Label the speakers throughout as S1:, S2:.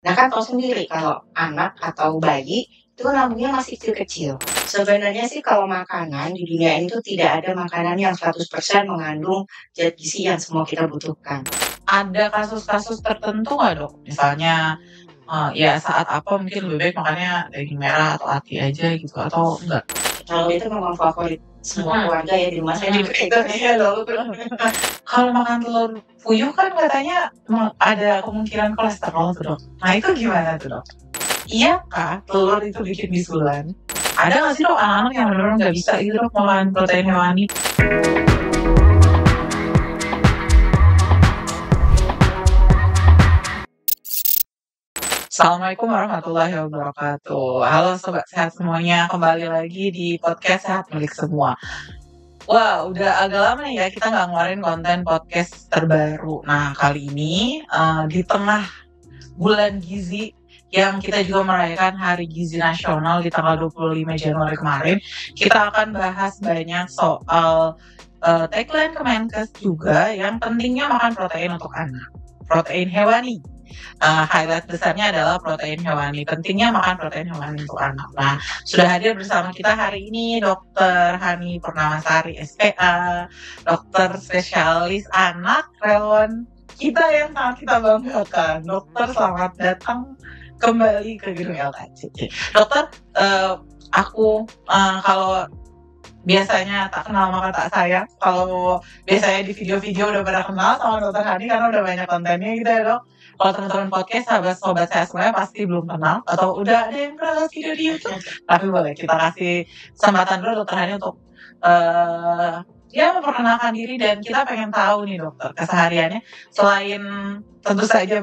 S1: Nah kan tahu sendiri kalau anak atau bayi itu kan lambungnya masih kecil-kecil. Sebenarnya sih kalau makanan di dunia ini tuh tidak ada makanan yang 100% mengandung zat gizi yang semua kita butuhkan.
S2: Ada kasus-kasus tertentu nggak dok? Misalnya ya saat apa mungkin lebih baik makannya daging merah atau ati aja gitu atau enggak?
S1: Kalau itu memang favorit semua keluarga ya di rumah saya juga itu ya loh.
S2: Kalau makan telur puyuh kan katanya ada kemungkinan kolesterol tuh dok. Nah itu gimana tuh dok? Iya kah telur itu bikin bisulan? Ada nggak sih dok anak-anak yang benar-benar nggak bisa gitu dok makan protein hewani? Assalamualaikum warahmatullahi wabarakatuh. Halo sobat sehat semuanya, kembali lagi di podcast Sehat Milik Semua. Wah, udah agak lama nih ya kita nggak ngeluarin konten podcast terbaru. Nah, kali ini di tengah bulan gizi yang kita juga merayakan Hari Gizi Nasional di tanggal 25 Januari kemarin, kita akan bahas banyak soal tagline Kemenkes juga yang pentingnya makan protein untuk anak, protein hewani. Highlight besarnya adalah protein hewani, pentingnya makan protein hewani untuk anak. Nah, sudah hadir bersama kita hari ini Dr. Hani Purnamasari SPA, dokter spesialis anak, relawan kita yang sangat kita banggakan. Dokter, selamat datang kembali ke Gedung LKC. Dokter, aku kalau biasanya tak kenal maka tak sayang. Kalau biasanya di video-video udah pada kenal sama Dokter Hani karena udah banyak kontennya gitu ya dok. Kalau teman-teman podcast sobat saya semuanya pasti belum kenal atau udah ada yang pernah lihat video di YouTube. Tapi boleh kita kasih kesempatan dulu Dokter Hani untuk ya memperkenalkan diri, dan kita pengen tahu nih dokter kesehariannya selain tentu saja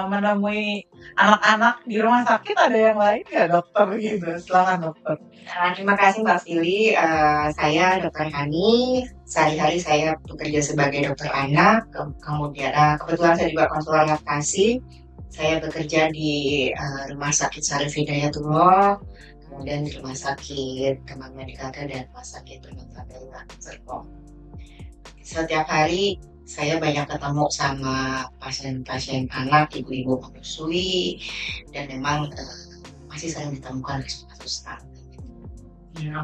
S2: menemui anak-anak di rumah sakit, ada yang lain nggak dokter gitu? Silakan dokter.
S1: Terima kasih Mbak Fili. Saya Dr. Hani. Sehari-hari saya bekerja sebagai dokter anak. Kemudian kebetulan saya juga konselor laktasi. Saya bekerja di Rumah Sakit Sarif Hidayatullah, kemudian di Rumah Sakit Kemang Medikata dan Rumah Sakit Permata Serpong. Setiap hari saya banyak ketemu sama pasien-pasien anak, ibu-ibu menyusui, dan memang masih sering ditemukan kasus stunting.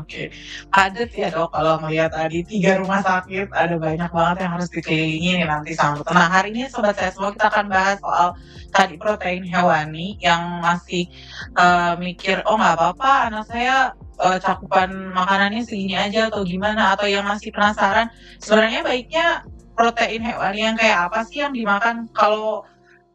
S2: Oke. Padat ya dok, kalau melihat tadi 3 rumah sakit, ada banyak banget yang harus dikelilingi nih nanti sama dokter. Nah hari ini sobat saya semua kita akan bahas soal tadi protein hewani yang masih mikir, oh nggak apa-apa anak saya cakupan makanannya segini aja atau gimana, atau yang masih penasaran sebenarnya baiknya protein hewani yang kayak apa sih yang dimakan. Kalau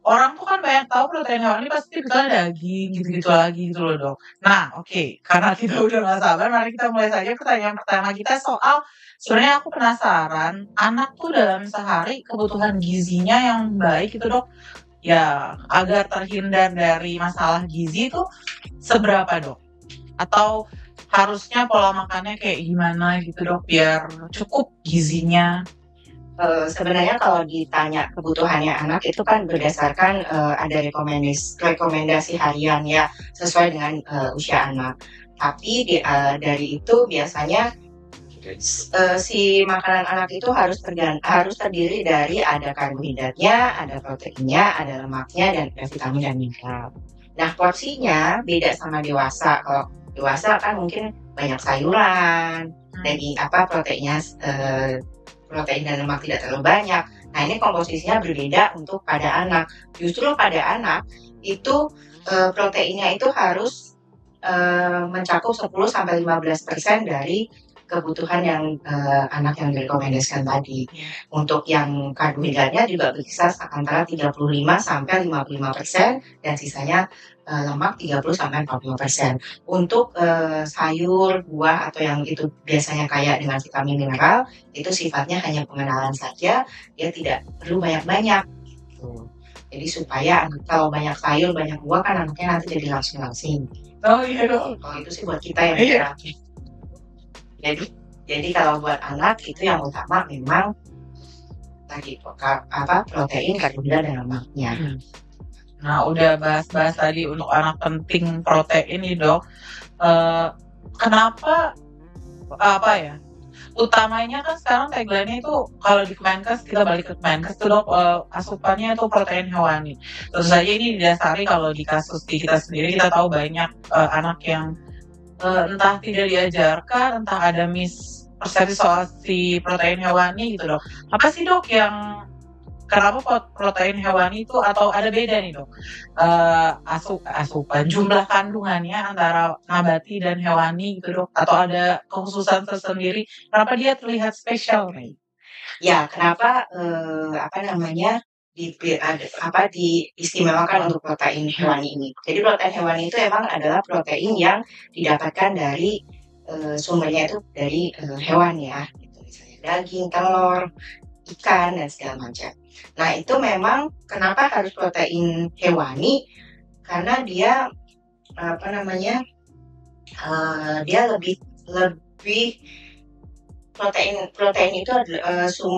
S2: orang tuh kan banyak tahu protein hewani pasti kita daging gitu-gitu lagi gitu loh dok. Nah oke, karena kita udah gak sabar, mari kita mulai saja pertanyaan pertama kita soal sebenarnya aku penasaran anak tuh dalam sehari kebutuhan gizinya yang baik itu dok, ya agar terhindar dari masalah gizi itu seberapa dok? Atau harusnya pola makannya kayak gimana gitu dok biar cukup gizinya?
S1: Sebenarnya kalau ditanya kebutuhannya anak itu kan berdasarkan ada rekomendasi harian ya sesuai dengan usia anak. Tapi dari itu biasanya si makanan anak itu harus terdiri dari ada karbohidratnya, ada proteinnya, ada lemaknya, dan ada vitamin dan mineral. Nah porsinya beda sama dewasa. Kalau dewasa kan mungkin banyak sayuran, daging proteinnya protein dan lemak tidak terlalu banyak. Nah ini komposisinya berbeda untuk pada anak. Justru pada anak itu proteinnya itu harus mencakup 10-15% dari kebutuhan yang anak yang direkomendasikan tadi. Untuk yang karbohidratnya juga berkisar antara 35-55% dan sisanya lemak 30-40%. Untuk sayur, buah atau yang itu biasanya kaya dengan vitamin mineral, itu sifatnya hanya pengenalan saja, dia tidak perlu banyak-banyak. Gitu. Jadi supaya kalau banyak sayur, banyak buah kan anaknya nanti jadi langsing-langsing.
S2: Oh iya dong.
S1: Kalau itu sih buat kita yang jadi kalau buat anak itu yang utama memang tadi protein, karbohidrat dan lemaknya.
S2: Nah udah bahas-bahas tadi untuk anak penting protein nih dok. Kenapa utamanya kan sekarang tagline-nya itu kalau di Kemenkes, kita balik ke Kemenkes tuh Dok, asupannya itu protein hewani. Tentu saja ini didasari kalau di kasus di kita sendiri kita tahu banyak anak yang entah tidak diajarkan, entah ada persepsi soal si protein hewani gitu Dok. Apa sih Dok yang kenapa protein hewani itu atau ada beda nih Dok? Asupan jumlah kandungannya antara nabati dan hewani gitu Dok, atau ada kekhususan tersendiri kenapa dia terlihat spesial nih?
S1: Ya, kenapa diistimewakan untuk protein hewani ini. Jadi protein hewani itu emang adalah protein yang didapatkan dari sumbernya itu dari hewan ya, gitu. Misalnya daging, telur, ikan dan segala macam. Nah itu memang kenapa harus protein hewani, karena dia dia lebih protein itu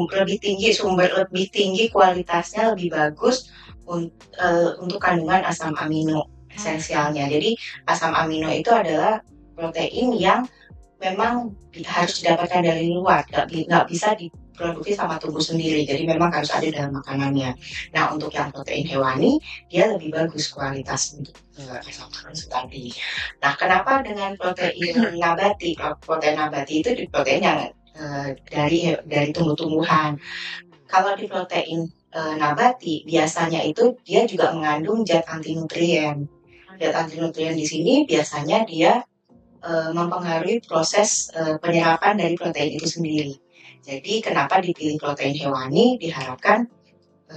S1: lebih tinggi kualitasnya, lebih bagus untuk kandungan asam amino esensialnya. Jadi asam amino itu adalah protein yang memang harus didapatkan dari luar, nggak bisa diproduksi sama tubuh sendiri, jadi memang harus ada dalam makanannya. Nah untuk yang protein hewani dia lebih bagus kualitas untuk asam amino tadi. Nah kenapa dengan protein nabati? Protein nabati itu di protein yang dari tumbuh-tumbuhan. Kalau di protein nabati biasanya itu dia juga mengandung zat antinutrien. Zat antinutrien di sini biasanya dia mempengaruhi proses penyerapan dari protein itu sendiri. Jadi kenapa dipilih protein hewani, diharapkan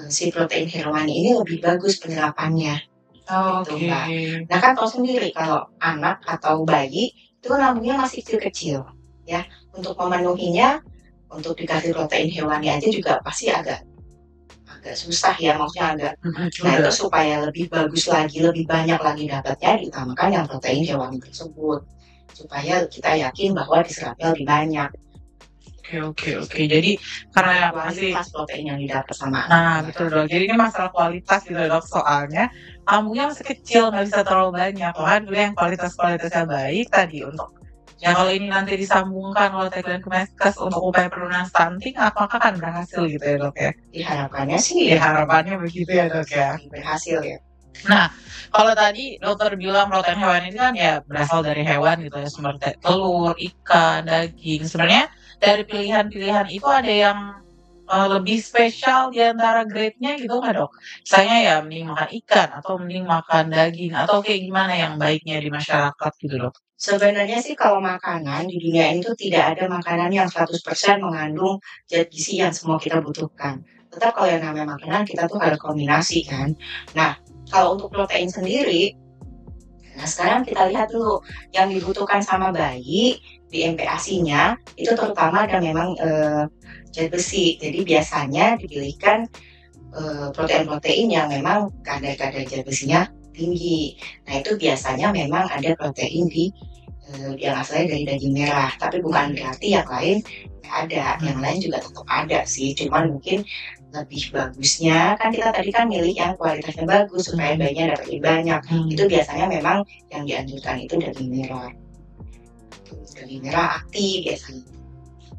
S1: si protein hewani ini lebih bagus penyerapannya. Gitu, Mbak. Nah kan tahu sendiri kalau anak atau bayi itu kan lambungnya masih kecil-kecil ya, untuk memenuhinya, untuk dikasih protein hewani aja juga pasti agak susah ya, maksudnya agak. Nah itu supaya lebih bagus lagi, lebih banyak lagi dapatnya, diutamakan yang protein hewani tersebut, supaya kita yakin bahwa diserapnya lebih banyak.
S2: Oke. Jadi karena
S1: kualitas protein yang didapat sama
S2: betul Dok. Jadi ini masalah kualitas gitu Dok, soalnya lambungnya masih kecil, nggak bisa terlalu banyak. Kan dulu yang kualitasnya baik tadi untuk ya kalau ini nanti disambungkan oleh tagline Kemenkes untuk upaya penurunan stunting, apakah akan berhasil gitu ya Dok ya?
S1: Harapannya sih.
S2: Harapannya begitu ya Dok ya.
S1: Berhasil ya.
S2: Nah, kalau tadi dokter bilang protein hewan ini kan ya berasal dari hewan gitu ya, seperti telur, ikan, daging. Sebenarnya dari pilihan-pilihan itu ada yang lebih spesial di antara grade-nya gitu nggak Dok? Misalnya ya mending makan ikan atau mending makan daging atau kayak gimana yang baiknya di masyarakat gitu Dok?
S1: Sebenarnya sih kalau makanan di dunia ini tuh tidak ada makanan yang 100% mengandung zat gizi yang semua kita butuhkan. Tetap kalau yang namanya makanan kita tuh harus kombinasi kan. Nah, kalau untuk protein sendiri, nah sekarang kita lihat dulu yang dibutuhkan sama bayi di MPASI-nya itu terutama ada memang zat besi. Jadi biasanya dipilihkan protein-protein yang memang kadar zat besinya tinggi. Nah itu biasanya memang ada protein yang asalnya dari daging merah, tapi bukan berarti yang lain ada. Yang lain juga tetap ada sih, cuman mungkin lebih bagusnya kan kita tadi kan milih yang kualitasnya bagus supaya bayinya dapat lebih banyak. Itu biasanya memang yang dianjurkan itu daging merah. Daging merah aktif biasanya.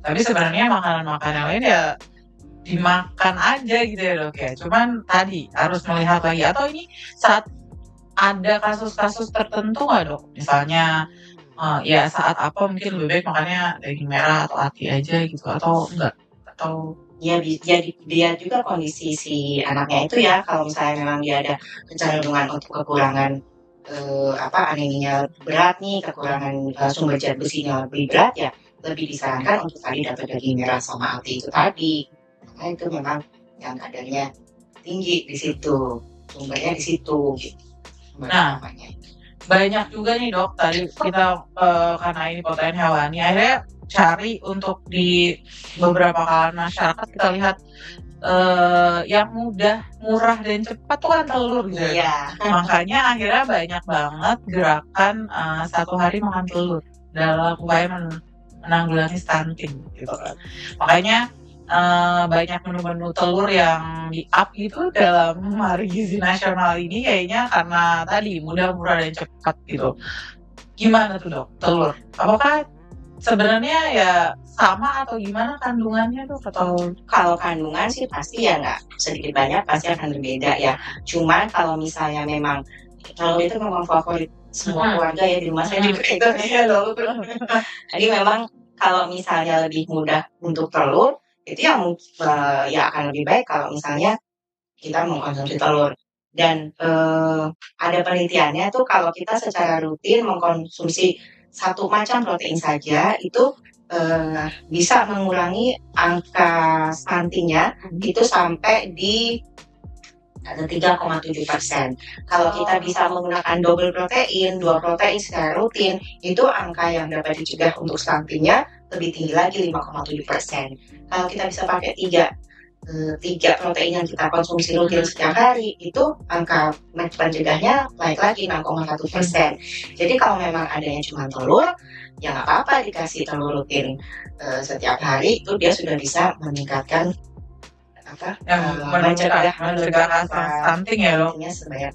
S2: Tapi sebenarnya makanan-makanan lain ya dimakan aja gitu ya Dok ya. Cuman tadi harus melihat lagi, atau ini saat ada kasus-kasus tertentu nggak Dok? Misalnya ya saat apa mungkin lebih baik makannya daging merah atau ati aja gitu, atau enggak? Atau
S1: ya dia juga kondisi si anaknya itu ya, kalau misalnya memang dia ada kecenderungan untuk kekurangan aneminya berat nih, kekurangan sumber zat besinya lebih berat, ya lebih disarankan untuk tadi dapat daging merah sama ati itu tadi, karena itu memang yang kadarnya tinggi di situ, sumbernya di situ gitu.
S2: Nah, banyak juga nih Dok, tadi kita karena ini protein hewani, akhirnya cari untuk di beberapa kalangan masyarakat kita lihat yang mudah, murah dan cepat tuh kan telur gitu ya. Makanya akhirnya banyak banget gerakan 1 hari makan telur dalam upaya menanggulangi stunting gitu kan. Makanya banyak menu-menu telur yang di-up gitu dalam Hari Gizi Nasional ini kayaknya karena tadi mudah, murah dan cepat gitu. Gimana tuh Dok, telur? Apakah sebenarnya ya sama atau gimana kandungannya tuh atau
S1: Kalau kandungan sih pasti ya nggak sedikit banyak pasti akan berbeda ya. Cuman kalau misalnya memang telur itu memang favorit semua keluarga ya di rumah saya juga itu ya telur. Jadi memang kalau misalnya lebih mudah untuk telur itu ya akan lebih baik kalau misalnya kita mengkonsumsi telur. Dan ada penelitiannya tuh kalau kita secara rutin mengkonsumsi satu macam protein saja itu bisa mengurangi angka stuntingnya itu sampai di 3,7%. Kalau kita bisa menggunakan double protein, 2 protein secara rutin, itu angka yang dapat dicegah untuk stuntingnya lebih tinggi lagi 5,7%. Kalau kita bisa pakai tiga protein yang kita konsumsi rutin setiap hari, itu angka pencegahnya naik lagi 6,1%. Jadi kalau memang adanya cuma telur, ya nggak apa-apa dikasih telur rutin setiap hari, itu dia sudah bisa meningkatkan
S2: mencegah stunting ya dok.
S1: Sebanyak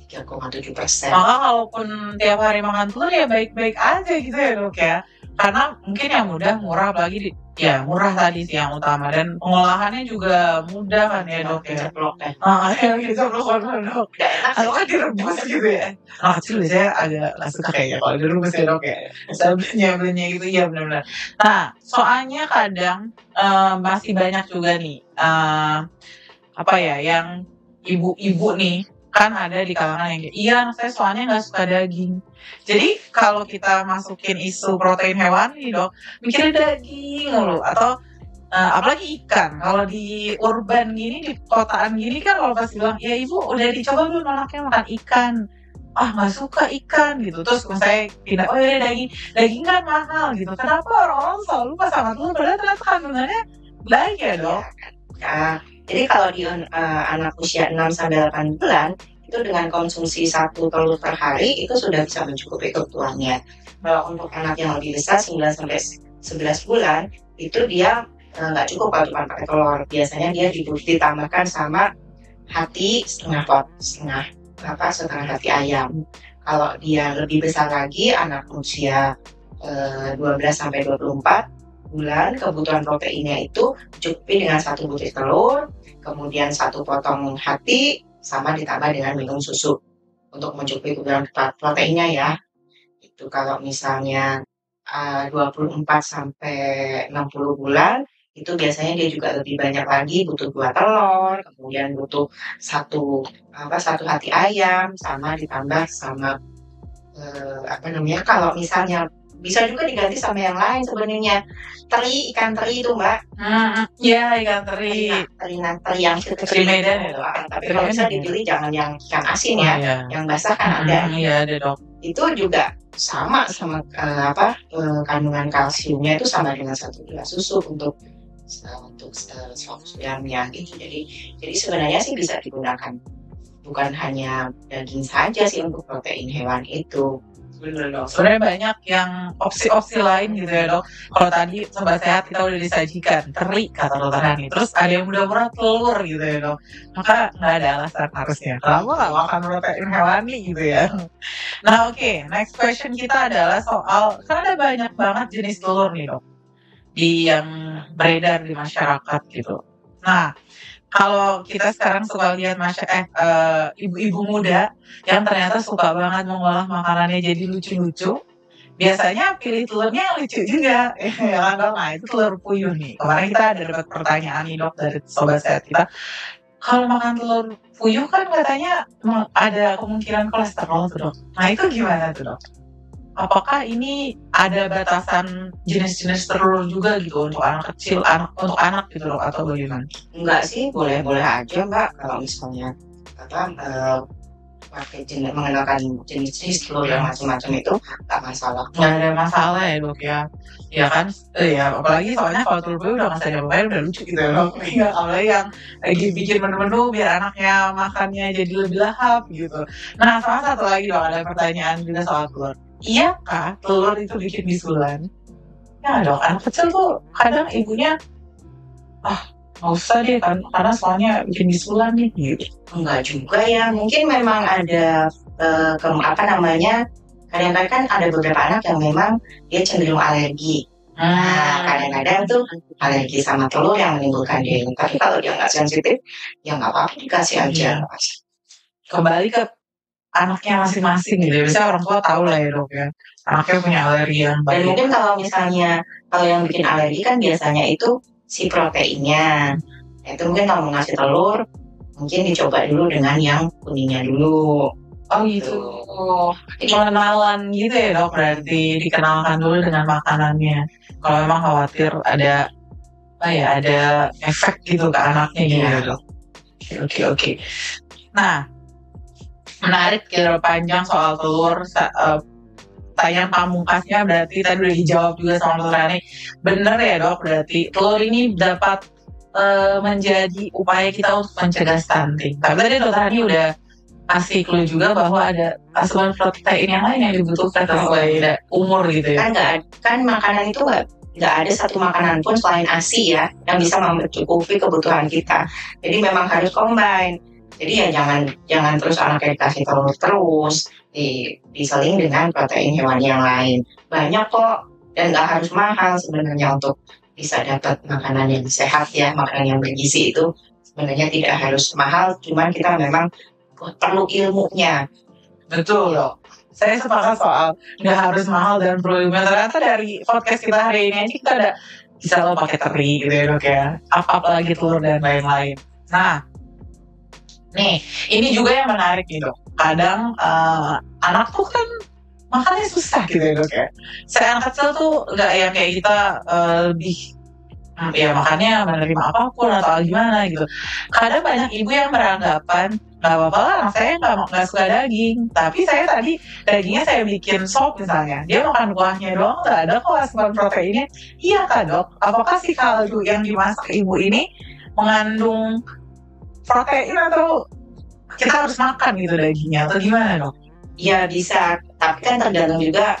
S1: 3,7%.
S2: Maka kalaupun tiap hari makan telur ya baik-baik aja gitu ya dok ya. Karena mungkin yang mudah, murah, apalagi murah tadi sih yang utama, dan pengolahannya juga mudah kan ya dok ya.
S1: Ceplok deh.
S2: Ceplok dok. Atau kan direbus gitu ya. Kecil biasanya agak gak suka kayaknya kalau direbus ya dok ya. Saya belinya gitu, ya benar-benar. Nah, soalnya kadang masih banyak juga nih yang ibu-ibu nih kan ada di kalangan yang iya anak saya soalnya nggak suka daging. Jadi kalau kita masukin isu protein hewani dok, mikirnya daging loh, atau apalagi ikan. Kalau di urban gini, di kotaan gini kan kalau pas bilang ya ibu udah dicoba belum anaknya makan ikan, nggak suka ikan gitu. Terus saya pindah, oh ya daging kan mahal gitu. Kenapa orang-orang selalu pas sama telur padahal ternyata kandungannya baik ya dok?
S1: Jadi kalau di anak usia 6-8 bulan itu dengan konsumsi 1 telur per hari itu sudah bisa mencukupi kebutuhannya. Kalau untuk anak yang lebih besar 9-11 bulan itu dia nggak cukup kalau cuma pakai telur. Biasanya dia ditambahkan sama setengah hati ayam. Kalau dia lebih besar lagi, anak usia 12-24 bulan, kebutuhan proteinnya itu cukupi dengan 1 butir telur, kemudian 1 potong hati, sama ditambah dengan minum susu untuk mencukupi kebutuhan proteinnya ya. Itu kalau misalnya 24-60 bulan, itu biasanya dia juga lebih banyak lagi, butuh 2 telur, kemudian butuh satu hati ayam, sama ditambah sama kalau misalnya bisa juga diganti sama yang lain sebenarnya. Ikan teri itu mbak.
S2: Iya ikan teri.
S1: Teri yang kecil
S2: Medan ya.
S1: Tapi kalau bisa dipilih jangan yang ikan asin ya. Yang basah kan ada.
S2: Iya ada dok.
S1: Itu juga sama kandungan kalsiumnya itu sama dengan 1 gelas susu untuk 100 gramnya gitu. Jadi sebenarnya sih bisa digunakan bukan hanya daging saja sih untuk protein hewan itu.
S2: Sebenarnya banyak yang opsi-opsi lain gitu ya dok. Kalau tadi Sobat Sehat kita udah disajikan teri kata dokter Hani, terus ada yang murah telur gitu ya dok. Maka nggak ada alasan harusnya kenapa nggak makan protein hewani gitu ya. Nah oke, next question kita adalah soal, kan ada banyak banget jenis telur nih dok yang beredar di masyarakat gitu. Nah kalau kita sekarang suka lihat ibu-ibu muda yang ternyata suka banget mengolah makanannya jadi lucu-lucu, biasanya pilih telurnya yang lucu juga. Nah itu telur puyuh nih. Kemarin kita ada dapat pertanyaan nih dok dari Sobat Sehat kita. Kalau makan telur puyuh kan katanya ada kemungkinan kolesterol tuh dok. Nah itu gimana tuh dok? Apakah ini ada batasan jenis-jenis telur juga gitu untuk anak kecil, untuk anak gitu loh, atau bagaimana?
S1: Enggak sih, boleh-boleh aja mbak kalau misalnya mengenalkan jenis-jenis telur yang macam-macam itu nggak masalah.
S2: Nggak ada masalah ya dok ya. Ya kan, apalagi soalnya kalau telur puyuh udah nggak sadar udah lucu gitu ya dok. Apalagi yang lagi bikin menu-menu biar anaknya makannya jadi lebih lahap gitu. Nah sama satu lagi dok, ada pertanyaan juga soal telur. Iya kah telur itu bikin bisulan? Ya dok, anak kecil tuh kadang ibunya nggak usah deh kan, karena soalnya bikin bisulan nih gitu.
S1: Enggak juga ya, mungkin memang ada Kadang-kadang kan ada beberapa anak yang memang dia cenderung alergi. Nah, kadang-kadang tuh alergi sama telur yang menimbulkan dia. Tapi kalau dia nggak sensitif, ya nggak apa-apa dikasih aja.
S2: Kembali ke anaknya masing-masing gitu. Biasanya orang tua tahu lah ya dok ya. Anaknya punya alergi yang
S1: Dan
S2: baik.
S1: mungkin kalau misalnya kalau yang bikin alergi kan biasanya itu si proteinnya. Itu mungkin kalau mau ngasih telur, mungkin dicoba dulu dengan yang kuningnya dulu.
S2: Oh gitu. Pengenalan gitu ya dok, berarti dikenalkan dulu dengan makanannya. Kalau memang khawatir ada ada efek gitu ke anaknya gitu ya dok. Oke. Nah, menarik kira panjang soal telur. Tanya pamungkasnya berarti tadi udah dijawab juga sama Dr. Hani. Bener ya dok, berarti telur ini dapat menjadi upaya kita untuk mencegah stunting. Tapi tadi Dr. Hani udah kasih clue juga bahwa ada asupan protein yang lain yang dibutuhkan sesuai umur gitu ya.
S1: Kan makanan itu nggak ada satu makanan pun selain ASI ya yang bisa mencukupi kebutuhan kita. Jadi memang harus combine. Jadi ya jangan terus anaknya dikasih telur terus, diseling dengan protein hewani yang lain. Banyak kok dan nggak harus mahal sebenarnya untuk bisa dapat makanan yang sehat ya, makanan yang bergizi itu sebenarnya tidak harus mahal, cuman kita memang perlu ilmunya.
S2: Betul loh. Saya sepakat soal nggak harus mahal dan perlu ilmu. Ternyata dari podcast kita hari ini aja kita ada bisa lo pakai teri gitu ya dok ya. Apalagi telur dan lain-lain. Nah, nih ini juga yang menarik nih dok. Kadang anak tuh kan makannya susah gitu ya dok ya. Saya anak kecil tuh nggak yang kayak kita lebih ya makannya menerima apapun atau gimana gitu. Kadang banyak ibu yang beranggapan nggak apa-apa lah, anak saya nggak suka daging. Tapi saya tadi dagingnya saya bikin sop misalnya, dia makan kuahnya doang, nggak ada kok asupan proteinnya. Iya kak dok, apakah si kaldu yang dimasak ibu ini mengandung protein atau kita harus makan gitu dagingnya atau gimana dok?
S1: Ya bisa, tapi kan tergantung juga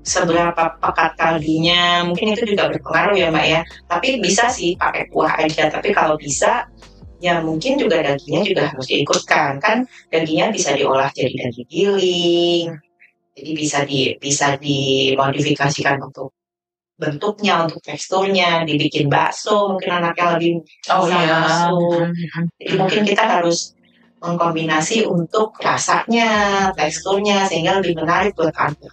S1: seberapa pekat kaldunya, mungkin itu juga berpengaruh ya mbak ya. Tapi bisa sih pakai kuah aja, tapi kalau bisa ya mungkin juga dagingnya juga harus diikutkan. Kan dagingnya bisa diolah jadi daging giling, jadi bisa dimodifikasikan untuk bentuknya, untuk teksturnya, dibikin bakso, mungkin anaknya lebih bakso. Jadi mungkin kita harus mengkombinasi untuk rasanya, teksturnya, sehingga lebih menarik buat anak.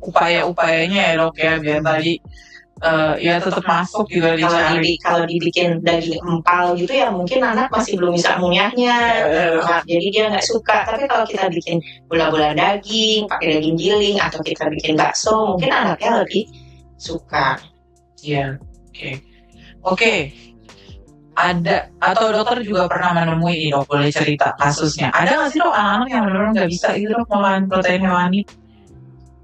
S2: Upaya-upayanya ya dok ya, biar tadi ya tetap masuk juga dicari.
S1: Kalau dibikin daging empal gitu ya mungkin anak masih belum bisa ngunyahnya, jadi dia nggak suka. Tapi kalau kita bikin bola-bola daging, pakai daging giling, atau kita bikin bakso, mungkin anaknya lebih suka.
S2: Iya, oke. Ada atau dokter juga pernah menemui ini dok, boleh cerita kasusnya? Ada nggak sih dok anak-anak yang benar-benar nggak bisa gitu dok makan protein hewani?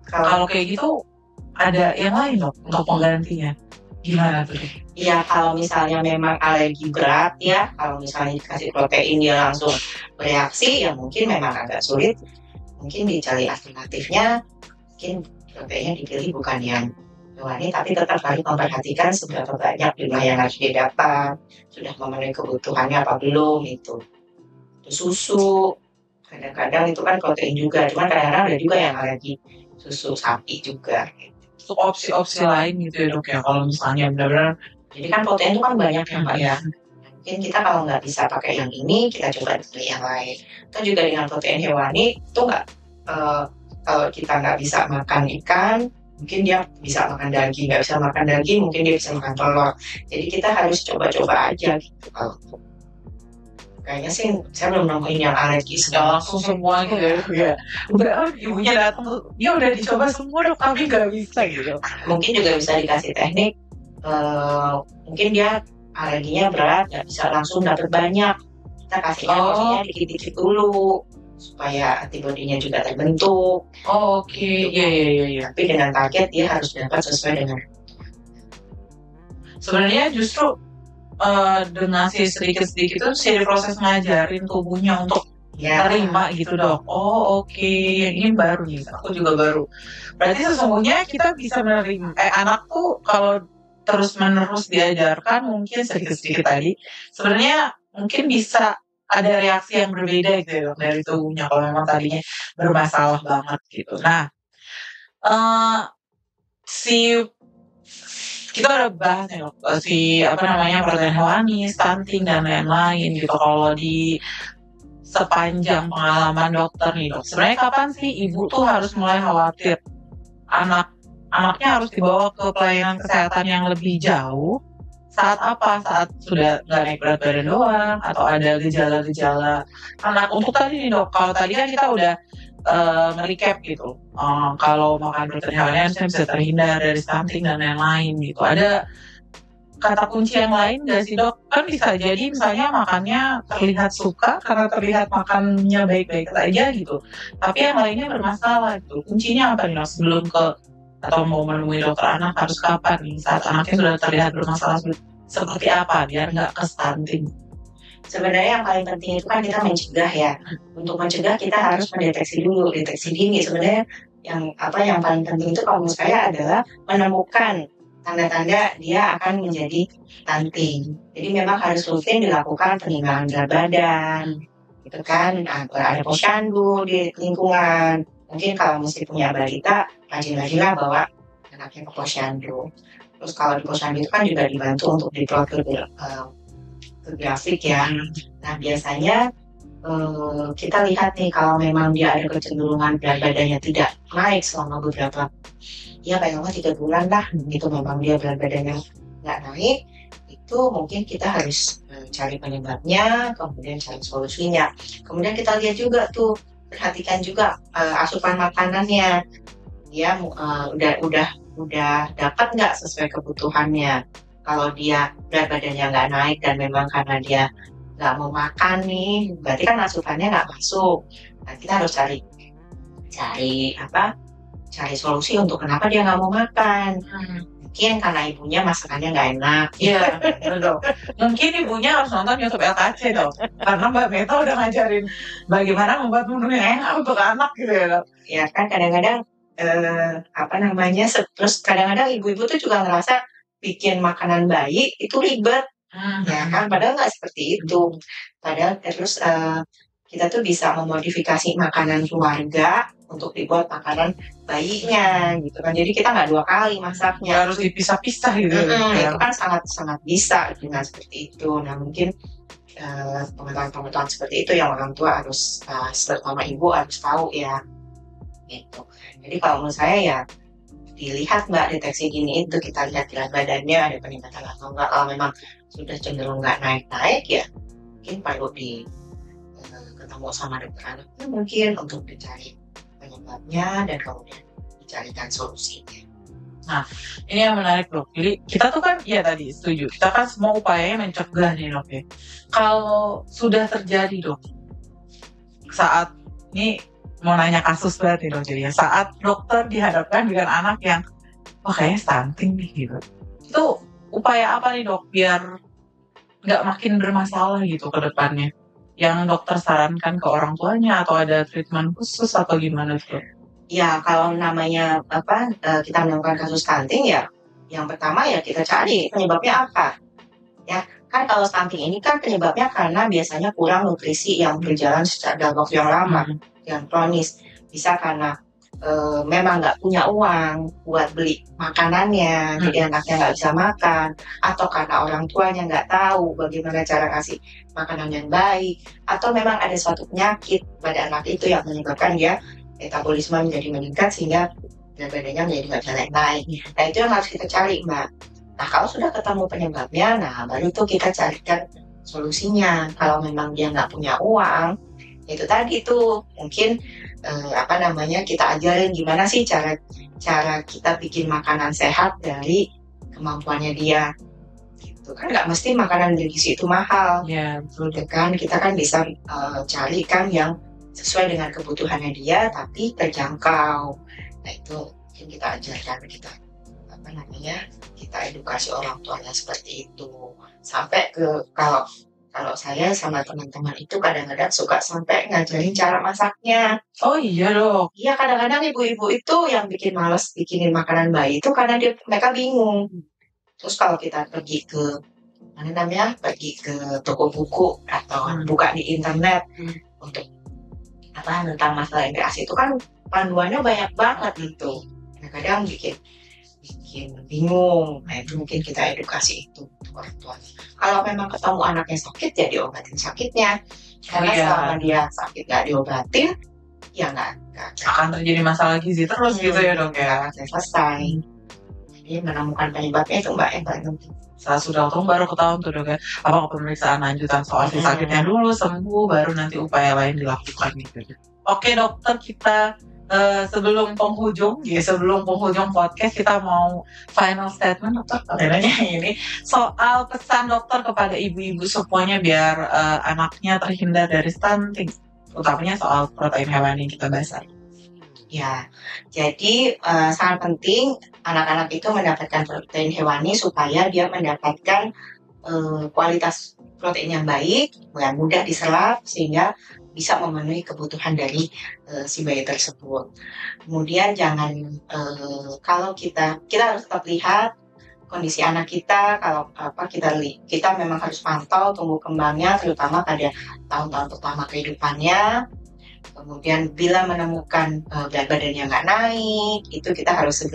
S2: Kalau kayak gitu ada yang lain dok untuk penggantinya, gimana tuh?
S1: Iya, kalau misalnya memang alergi berat ya, kalau misalnya dikasih protein dia langsung bereaksi, ya mungkin memang agak sulit. Mungkin dicari alternatifnya, mungkin proteinnya dipilih bukan yang hewani, tapi tetap harus memperhatikan seberapa banyak jumlah yang harus didapat, sudah memenuhi kebutuhannya apa belum itu. Susu, kadang-kadang itu kan protein juga, cuman kadang-kadang ada juga yang alergi susu sapi juga.
S2: Untuk opsi-opsi lain gitu ya dok ya, kalau misalnya benar-benar.
S1: Jadi kan protein itu kan banyak ya mbak ya. Mungkin kita kalau nggak bisa pakai yang ini, kita coba pilih yang lain. Itu juga dengan protein hewani itu nggak, kalau kita nggak bisa makan ikan, mungkin dia bisa makan daging. Nggak bisa makan daging, mungkin dia bisa makan telur. Jadi kita harus coba-coba aja gitu. Kayaknya sih saya belum nemuin yang alergi
S2: langsung semua gitu ya. Udah ibunya datang, dia udah dicoba semua dok tapi nggak bisa gitu.
S1: Mungkin juga bisa dikasih teknik, mungkin dia alerginya berat, nggak bisa langsung dapat banyak. Kita kasih porsinya dikit-dikit dulu supaya antibodinya juga terbentuk.
S2: Oke. Iya.
S1: Tapi dengan target dia harus dapat sesuai dengan.
S2: Sebenarnya justru dengan sedikit-sedikit itu sih proses ngajarin tubuhnya untuk terima gitu dok. Oke. Ini baru nih, aku juga baru. Berarti sesungguhnya kita bisa menerima anak tuh kalau terus menerus diajarkan mungkin sedikit-sedikit tadi sebenarnya mungkin bisa ada reaksi yang berbeda gitu ya, Dok, dari tubuhnya kalau memang tadinya bermasalah banget gitu. Nah, eee, si kita udah bahas nih, Dok, protein hewani, stunting dan lain-lain gitu. Kalau di sepanjang pengalaman dokter nih, Dok, sebenarnya kapan sih ibu tuh harus mulai khawatir anaknya harus dibawa ke pelayanan kesehatan yang lebih jauh? Saat apa? Saat sudah nggak naik berat badan doang atau ada gejala-gejala anak? Untuk tadi nih, Dok, kalau tadi kan kita udah nge-recap gitu, kalau makan protein hewani harusnya bisa terhindar dari stunting dan lain-lain gitu. Ada kata kunci yang lain nggak sih, Dok? Kan bisa jadi misalnya makannya terlihat suka karena terlihat makannya baik-baik saja gitu, tapi yang lainnya bermasalah gitu. Kuncinya apa nih, Dok? Sebelum atau mau menemui dokter anak harus kapan nih? Saat anaknya sudah terlihat bermasalah seperti apa biar nggak ke stunting?
S1: Sebenarnya yang paling penting itu kan kita mencegah ya. Untuk mencegah kita harus mendeteksi dulu, deteksi dini. Sebenarnya yang paling penting itu kalau menurut saya adalah menemukan tanda-tanda dia akan menjadi stunting. Jadi memang harus rutin dilakukan penimbangan berat badan, gitu kan. Ada posyandu di lingkungan. Mungkin kalau mesti punya balita, rajin-rajinlah bawa anaknya ke posyandu. Terus kalau di posyandu itu kan juga dibantu untuk diplot ke grafik ya. Nah biasanya kita lihat nih kalau memang dia ada kecenderungan berat badannya tidak naik selama beberapa, ya paling lama 3 bulan lah, gitu memang dia berat badannya nggak naik, itu mungkin kita harus cari penyebabnya, kemudian cari solusinya. Kemudian kita lihat juga tuh, perhatikan juga asupan makanannya, dia udah dapat nggak sesuai kebutuhannya. Kalau dia berat badannya nggak naik dan memang karena dia nggak mau makan nih, berarti kan asupannya nggak masuk. Nah, kita harus cari solusi untuk kenapa dia nggak mau makan. Mungkin karena ibunya masakannya nggak enak.
S2: Iya, betul. Mungkin ibunya harus nonton YouTube LKC, Dok. Karena Mbak Meta udah ngajarin bagaimana membuat menu yang enak untuk anak gitu ya, Dok.
S1: Ya kan kadang-kadang terus kadang-kadang ibu-ibu tuh juga ngerasa bikin makanan bayi itu ribet, ya kan? Padahal nggak seperti itu. Padahal terus kita tuh bisa memodifikasi makanan keluarga untuk dibuat makanan bayinya, gitu kan? Jadi kita nggak 2 kali masaknya.
S2: Harus dipisah-pisah gitu.
S1: Itu kan sangat bisa dengan seperti itu. Nah mungkin pengetahuan-pengetahuan seperti itu yang orang tua harus, terutama ibu harus tahu ya, gitu. Jadi kalau menurut saya ya dilihat Mbak, deteksi dini itu kita lihat berat badannya ada peningkatan atau enggak. Kalau memang sudah cenderung nggak naik-naik ya mungkin perlu ketemu sama dokter anaknya mungkin untuk dicari penyebabnya dan kemudian dicarikan solusinya.
S2: Nah, ini yang menarik, Dok. Jadi kita tuh kan, ya tadi setuju, kita kan semua upayanya mencegah nih, Dok ya. Kalau sudah terjadi, Dok, saat ini mau nanya kasus banget nih, Dok, jadi saat dokter dihadapkan dengan anak yang kayaknya stunting nih gitu, itu upaya apa nih, Dok, biar nggak makin bermasalah gitu ke depannya, yang dokter sarankan ke orang tuanya atau ada treatment khusus atau gimana tuh?
S1: Ya kalau namanya kita menemukan kasus stunting ya, yang pertama ya kita cari penyebabnya apa. Ya kan kalau stunting ini kan penyebabnya karena biasanya kurang nutrisi yang berjalan dalam waktu yang lama, yang kronis. Bisa karena memang nggak punya uang buat beli makanannya, jadi anaknya nggak bisa makan, atau karena orang tuanya nggak tahu bagaimana cara kasih makanan yang baik, atau memang ada suatu penyakit pada anak itu yang menyebabkan dia metabolisme menjadi meningkat sehingga berat badannya menjadi nggak bisa naik. Nah itu yang harus kita cari, Mbak. Nah kalau sudah ketemu penyebabnya, nah baru itu kita carikan solusinya. Kalau memang dia nggak punya uang, itu tadi tuh mungkin kita ajarin gimana sih cara kita bikin makanan sehat dari kemampuannya dia. Gitu kan nggak mesti makanan bergizi itu mahal.
S2: Ya, betul.
S1: Kan kita kan bisa carikan yang sesuai dengan kebutuhannya dia tapi terjangkau. Nah itu mungkin kita ajarkan, kita edukasi orang tuanya seperti itu. Sampai ke kalau saya sama teman-teman itu kadang-kadang suka sampai ngajarin cara masaknya.
S2: Oh iya, Dok.
S1: Iya kadang-kadang ibu-ibu itu yang bikin males bikinin makanan bayi itu karena mereka bingung. Terus kalau kita pergi ke pergi ke toko buku atau buka di internet untuk tentang masalah MPASI itu kan panduannya banyak banget gitu. Kadang bikin bingung. Nah itu mungkin kita edukasi itu untuk orang tua. Kalau memang ketemu anaknya sakit ya diobatin sakitnya. Karena selama dia sakit nggak diobatin, ya nggak
S2: akan terjadi masalah gizi terus gitu ya dok ya.
S1: Nggak selesai. Jadi menemukan penyebabnya itu mbak yang paling penting.
S2: Saat sudah untung baru ketahuan tuh dok ya, apa pemeriksaan lanjutan soal si sakitnya dulu, sembuh baru nanti upaya lain dilakukan gitu. Oke dokter, kita sebelum penghujung podcast kita mau final statement dokter ini soal pesan dokter kepada ibu-ibu semuanya biar anaknya terhindar dari stunting, utamanya soal protein hewani yang kita bahas.
S1: Ya, jadi sangat penting anak-anak itu mendapatkan protein hewani supaya dia mendapatkan kualitas protein yang baik, yang mudah diserap sehingga bisa memenuhi kebutuhan dari si bayi tersebut. Kemudian jangan kalau kita harus tetap lihat kondisi anak kita, kalau kita memang harus pantau tumbuh kembangnya terutama pada tahun-tahun pertama kehidupannya. Kemudian bila menemukan berat badannya nggak naik, itu kita harus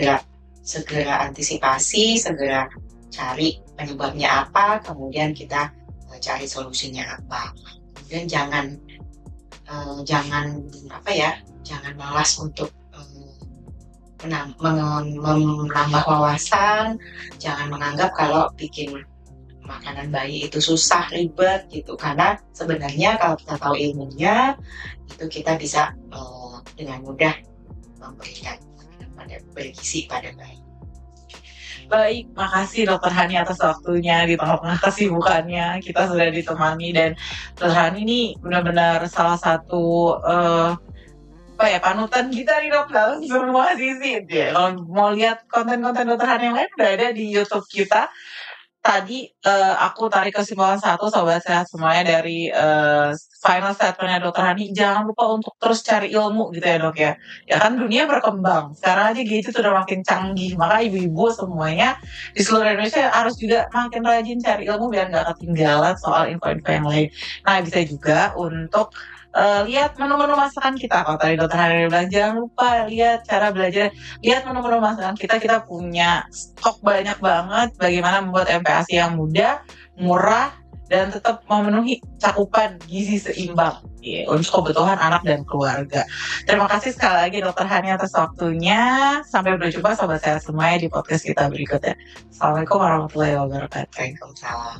S1: segera antisipasi, segera cari penyebabnya apa, kemudian kita cari solusinya apa. Kemudian jangan malas untuk menambah wawasan, jangan menganggap kalau bikin makanan bayi itu susah, ribet gitu, karena sebenarnya kalau kita tahu ilmunya itu kita bisa dengan mudah memberikan makanan bergizi pada bayi.
S2: Baik, makasih Dokter Hani atas waktunya di tengah-tengah kesibukannya. Kita sudah ditemani dan Dokter Hani ini benar-benar salah satu panutan kita nih dok dalam semua sisi. Kalau mau lihat konten-konten Dokter Hani yang lain udah ada di YouTube kita. Tadi aku tarik kesimpulan satu sobat sehat semuanya dari final statementnya Dokter Hani, jangan lupa untuk terus cari ilmu gitu ya dok ya. Ya kan dunia berkembang, sekarang aja gadget sudah makin canggih, maka ibu-ibu semuanya di seluruh Indonesia harus juga makin rajin cari ilmu biar nggak ketinggalan soal info-info yang lain. Nah bisa juga untuk lihat menu-menu masakan kita. Kalau tadi Dokter Hani bilang jangan lupa lihat cara belajar, lihat menu-menu masakan kita. Kita punya stok banyak banget bagaimana membuat MPASI yang mudah, murah, dan tetap memenuhi cakupan gizi seimbang untuk kebutuhan anak dan keluarga. Terima kasih sekali lagi Dokter Hani atas waktunya. Sampai berjumpa sobat sehat semuanya di podcast kita berikutnya. Assalamualaikum warahmatullahi wabarakatuh.
S1: Waalaikumsalam.